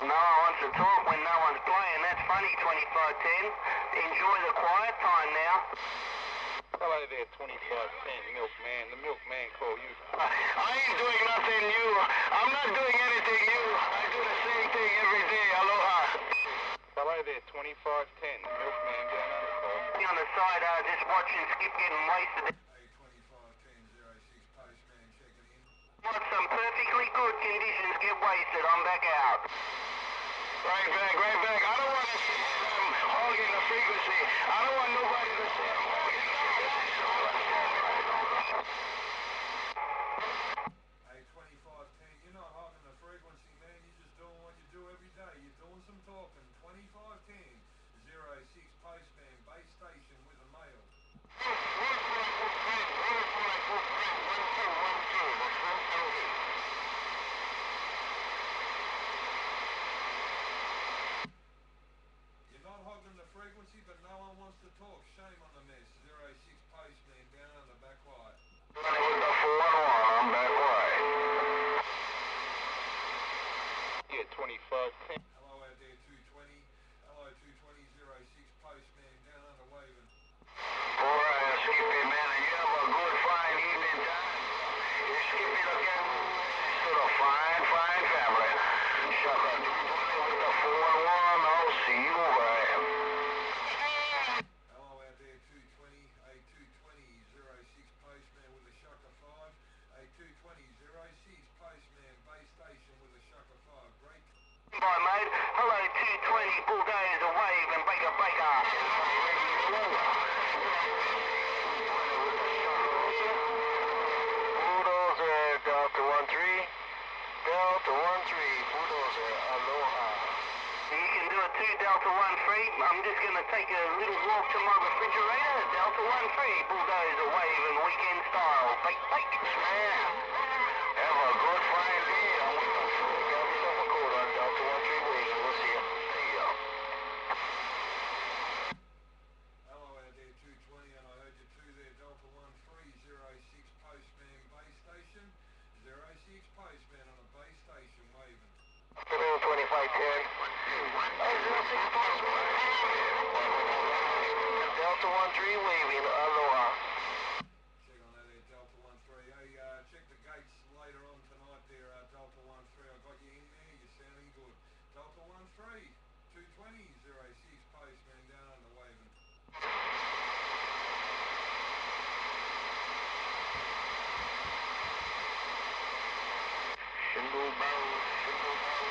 No one wants to talk when no one's playing. That's funny, 2510. Enjoy the quiet time now. Hello there, 2510, milkman. The milkman call you. I ain't doing nothing new. I'm not doing anything new. I do the same thing every day. Aloha. Hello there, 2510, the milkman down under call. On the side, just watching Skip getting wasted. Hey, 2510-06 postman checking in. Got some perfectly good conditions. Get wasted. I'm back out. Right back, right back. I don't want to see them hogging the frequency. I don't want nobody to see them hogging the frequency. Hey, 2510, you're not hogging the frequency, man. You're just doing what you do every day. You're doing some talking. 2510-06 postman, base station with a mail. You're not hogging the frequency, but no one wants to talk. Shame on the mess. 06 postman down on the back wire. With the 411, I'm back right. Yeah, 2510. Hello out there, 220. Hello, 220-06 postman down under Waving. Alright, Skippy, man, and you have a good, fine evening time. You Skippy again. To the fine, fine family. Shaka 220 with the 411. I'll see you around. Hello out there, 220, a 220-06 postman with a Shaka 5, a 220-06 postman, base station with a Shaka 5, break. Bye, mate. Hello, 220, Bulldozer, Wave, and Baker, Baker. Bulldozer, Delta 13. Delta 13, Bulldozer, aloha. You can do a 2 Delta 13. I'm just going to take a little walk to my refrigerator. Delta 13, Bulldozer, Wave, and weekend style. Bake, bake. Man, have a good, fine day. I'm with the food. Grab yourself a code on Delta 13 Wave. We'll see you. See ya. Hello out there, 220, and I heard you too there, Delta 13-06 postman, base station, 06 postman on a base station, Waving. Afternoon, 2510. Delta 13 waving, aloha. Check on that there, Delta 13. Hey, check the gates later on tonight there, Delta 13. I got you in there, you're sounding good. Delta 13, 220-06 postman down under Waving. Shingle bow, shingle bow.